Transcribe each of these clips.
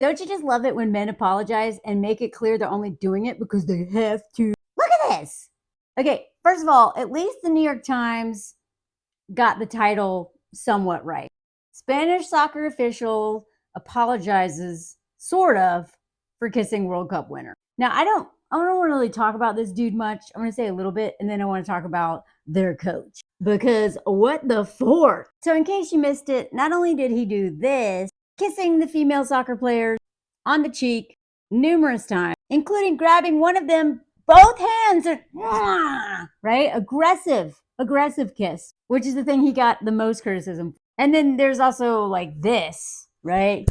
Don't you just love it when men apologize and make it clear they're only doing it because they have to? Look at this. Okay, first of all, at least the New York Times got the title somewhat right. Spanish soccer official apologizes, sort of, for kissing World Cup winner. Now, I don't want to really talk about this dude much. I'm going to say a little bit, and then I want to talk about their coach. Because what the fork? So, in case you missed it, not only did he do this, kissing the female soccer players on the cheek numerous times, including grabbing one of them both hands and right, aggressive kiss, which is the thing he got the most criticism for. And then there's also like this, right,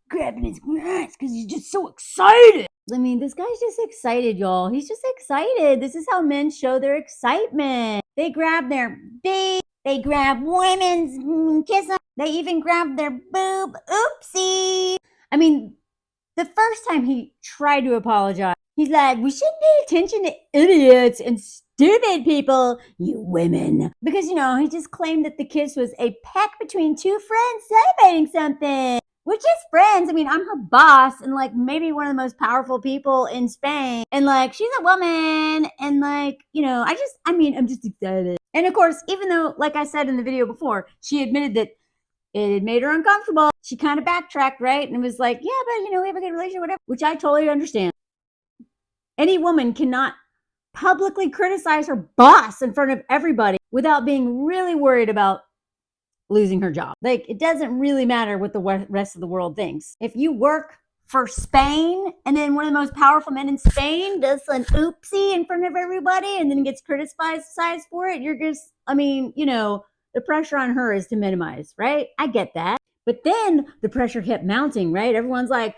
grabbing his nuts because he's just so excited. I mean, this guy's just excited, y'all. He's just excited. This is how men show their excitement. They grab their big, they grab women's, kiss them. They even grab their boob. Oopsie. I mean, the first time he tried to apologize, he's like, we shouldn't pay attention to idiots and stupid people, you women. Because, he just claimed that the kiss was a peck between two friends celebrating something. Which is friends. I mean, I'm her boss and like maybe one of the most powerful people in Spain. And like, she's a woman. And like, I'm just excited. And of course, even though, like I said in the video before, she admitted that it had made her uncomfortable, she kind of backtracked, right? And was like, yeah, but we have a good relationship, whatever, which I totally understand. Any woman cannot publicly criticize her boss in front of everybody without being really worried about losing her job. Like, it doesn't really matter what the rest of the world thinks. If you work for Spain and then one of the most powerful men in Spain does an oopsie in front of everybody and then gets criticized for it, you're just, the pressure on her is to minimize, right? I get that. But then the pressure kept mounting, right? Everyone's like,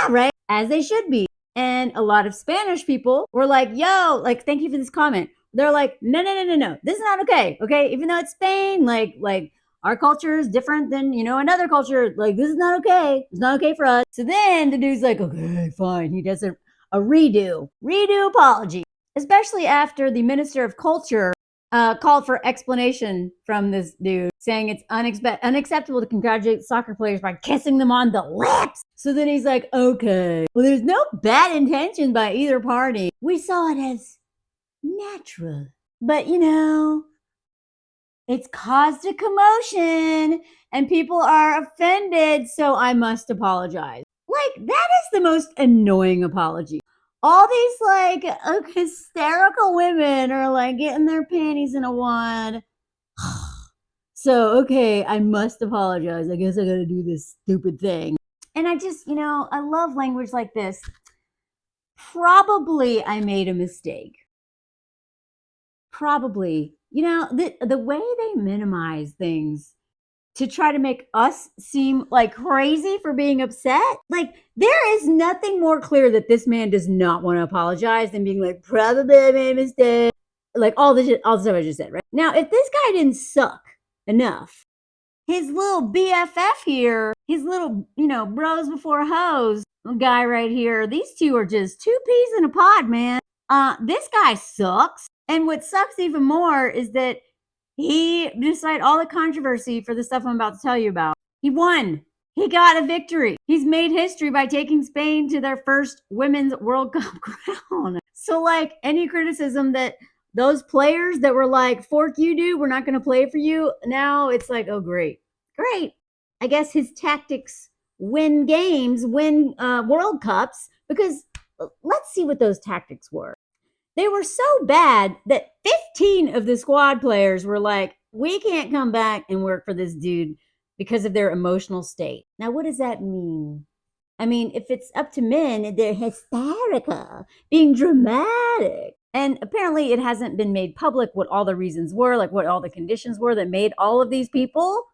right? As they should be. And a lot of Spanish people were like, yo, like, thank you for this comment. They're like, no. This is not okay. Okay. Even though it's Spain, like, our culture is different than, another culture. Like, this is not okay. It's not okay for us. So then the dude's like, okay, fine. He does a redo apology, especially after the Minister of Culture called for explanation from this dude, saying it's unacceptable to congratulate soccer players by kissing them on the lips. So then he's like, okay, well, there's no bad intention by either party. We saw it as natural. But, it's caused a commotion and people are offended, so I must apologize. Like, that is the most annoying apology. All these, hysterical women are, getting their panties in a wad. So, okay, I must apologize. I guess I gotta do this stupid thing. And I just, I love language like this. Probably I made a mistake. Probably. The way they minimize things to try to make us seem like crazy for being upset. Like, there is nothing more clear that this man does not want to apologize than being like, probably I made a mistake. Like all the stuff I just said, right? Now, if this guy didn't suck enough, his little BFF here, his little, bros before hoes guy right here, these two are just two peas in a pod, man. This guy sucks. And what sucks even more is that he, despite all the controversy for the stuff I'm about to tell you about, he won. He got a victory. He's made history by taking Spain to their first women's World Cup crown. So, any criticism that those players that were like, fork you, dude, we're not going to play for you. Now it's like, oh, great. I guess his tactics win games, win World Cups, because let's see what those tactics were. They were so bad that 15 of the squad players were like, we can't come back and work for this dude because of their emotional state. Now, what does that mean? I mean, if it's up to men, they're hysterical, being dramatic. And apparently it hasn't been made public what all the reasons were, like what all the conditions were that made all of these people,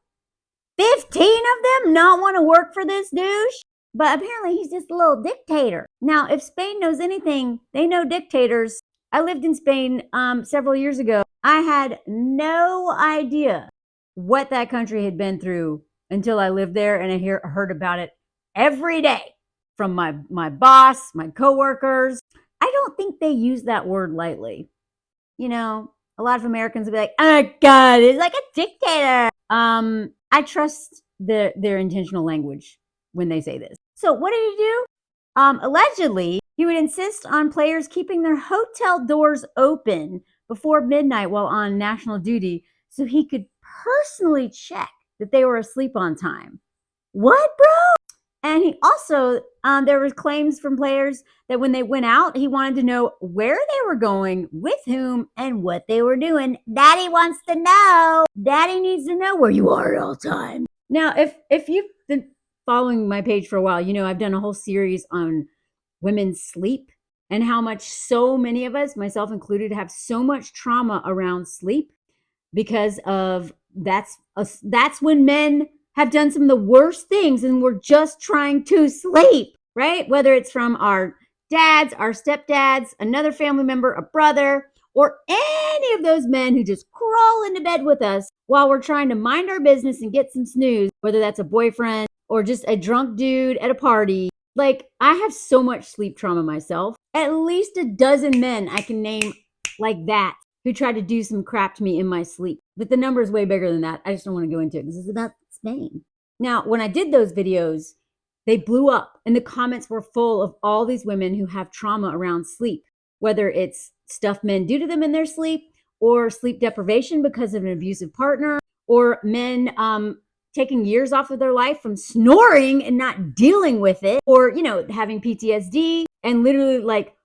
15 of them, not want to work for this douche. But apparently he's just a little dictator. Now, if Spain knows anything, they know dictators. I lived in Spain several years ago. I had no idea what that country had been through until I lived there, and I heard about it every day from my boss, my coworkers. I don't think they use that word lightly. A lot of Americans would be like, oh my God, it's like a dictator. I trust their intentional language when they say this. So what did he do? Allegedly, he would insist on players keeping their hotel doors open before midnight while on national duty so he could personally check that they were asleep on time. What, bro? And he also, there was claims from players that when they went out, he wanted to know where they were going, with whom, and what they were doing. Daddy wants to know. Daddy needs to know where you are at all times. Now, if you've been following my page for a while, you know I've done a whole series on women's sleep and how much so many of us, myself included, have so much trauma around sleep because of that's when men have done some of the worst things and we're just trying to sleep, right? Whether it's from our dads, our stepdads, another family member, a brother, or any of those men who just crawl into bed with us while we're trying to mind our business and get some snooze, whether that's a boyfriend or just a drunk dude at a party. Like, I have so much sleep trauma myself. At least a dozen men I can name like that who tried to do some crap to me in my sleep. But the number is way bigger than that. I just don't want to go into it because it's about Spain. Now, when I did those videos, they blew up and the comments were full of all these women who have trauma around sleep, whether it's stuff men do to them in their sleep or sleep deprivation because of an abusive partner, or men taking years off of their life from snoring and not dealing with it, or, you know, having PTSD and literally like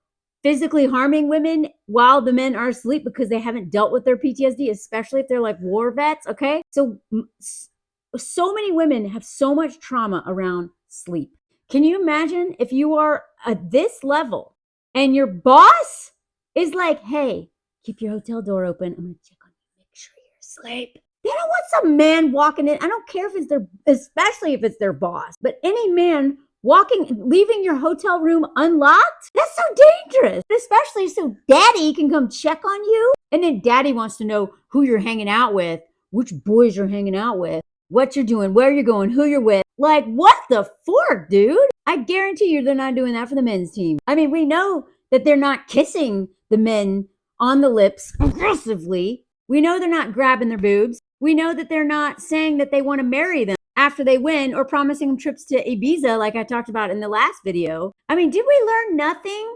physically harming women while the men are asleep because they haven't dealt with their PTSD, especially if they're like war vets. Okay. So many women have so much trauma around sleep. Can you imagine if you are at this level and your boss is like, hey, keep your hotel door open. I'm going to check on you, make sure you're asleep. They don't want some man walking in. I don't care if it's their, especially if it's their boss, but any man leaving your hotel room unlocked, that's so dangerous, especially so daddy can come check on you. And then daddy wants to know who you're hanging out with, which boys you're hanging out with, what you're doing, where you're going, who you're with. Like, what the fork, dude? I guarantee you they're not doing that for the men's team. I mean, we know that they're not kissing the men on the lips aggressively. We know they're not grabbing their boobs. We know that they're not saying that they want to marry them after they win or promising them trips to Ibiza like I talked about in the last video. I mean, did we learn nothing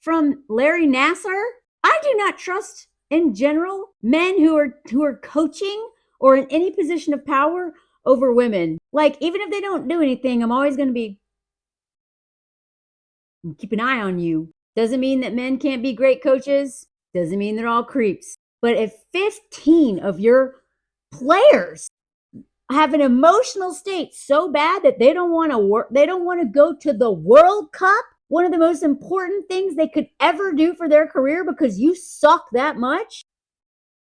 from Larry Nassar? I do not trust in general men who are coaching or in any position of power over women. Like, even if they don't do anything, I'm always going to keep an eye on you. Doesn't mean that men can't be great coaches. Doesn't mean they're all creeps. But if 15 of your players have an emotional state so bad that they don't want to work, they don't want to go to the World Cup, one of the most important things they could ever do for their career because you suck that much,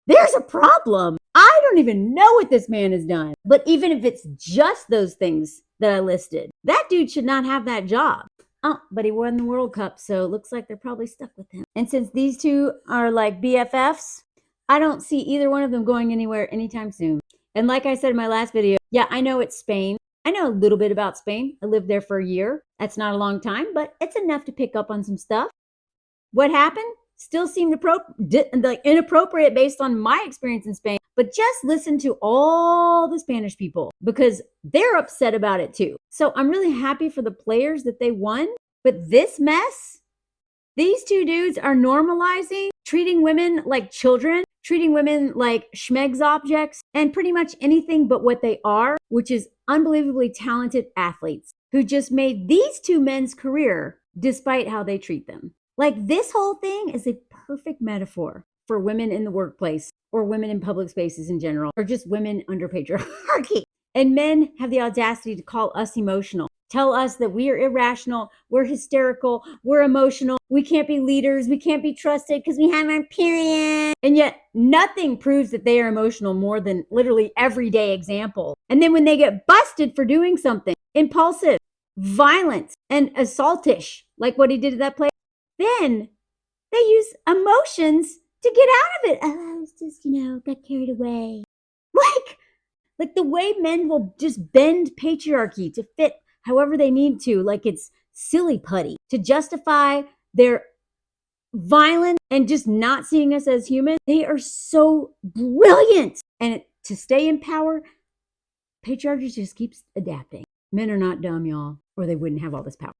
there's a problem. I don't even know what this man has done. But even if it's just those things that I listed, that dude should not have that job. Oh, but he won the World Cup, so it looks like they're probably stuck with him. And since these two are like BFFs, I don't see either one of them going anywhere anytime soon. And like I said in my last video, yeah, I know it's Spain. I know a little bit about Spain. I lived there for a year. That's not a long time, but it's enough to pick up on some stuff. What happened still seemed inappropriate based on my experience in Spain. But just listen to all the Spanish people because they're upset about it too. So I'm really happy for the players that they won. But this mess, these two dudes are normalizing treating women like children, treating women like schmegs objects, and pretty much anything but what they are, which is unbelievably talented athletes who just made these two men's career despite how they treat them. Like, this whole thing is a perfect metaphor for women in the workplace or women in public spaces in general, or just women under patriarchy. And men have the audacity to call us emotional, tell us that we are irrational, we're hysterical, we're emotional, we can't be leaders, we can't be trusted because we have our period. And yet nothing proves that they are emotional more than literally everyday example. And then when they get busted for doing something impulsive, violent, and assaultish, like what he did to that player, then they use emotions to get out of it. Oh, I was just, got carried away. Like the way men will just bend patriarchy to fit however they need to, like it's silly putty, to justify their violence and just not seeing us as human. They are so brilliant. And to stay in power, patriarchy just keeps adapting. Men are not dumb, y'all. or they wouldn't have all this power.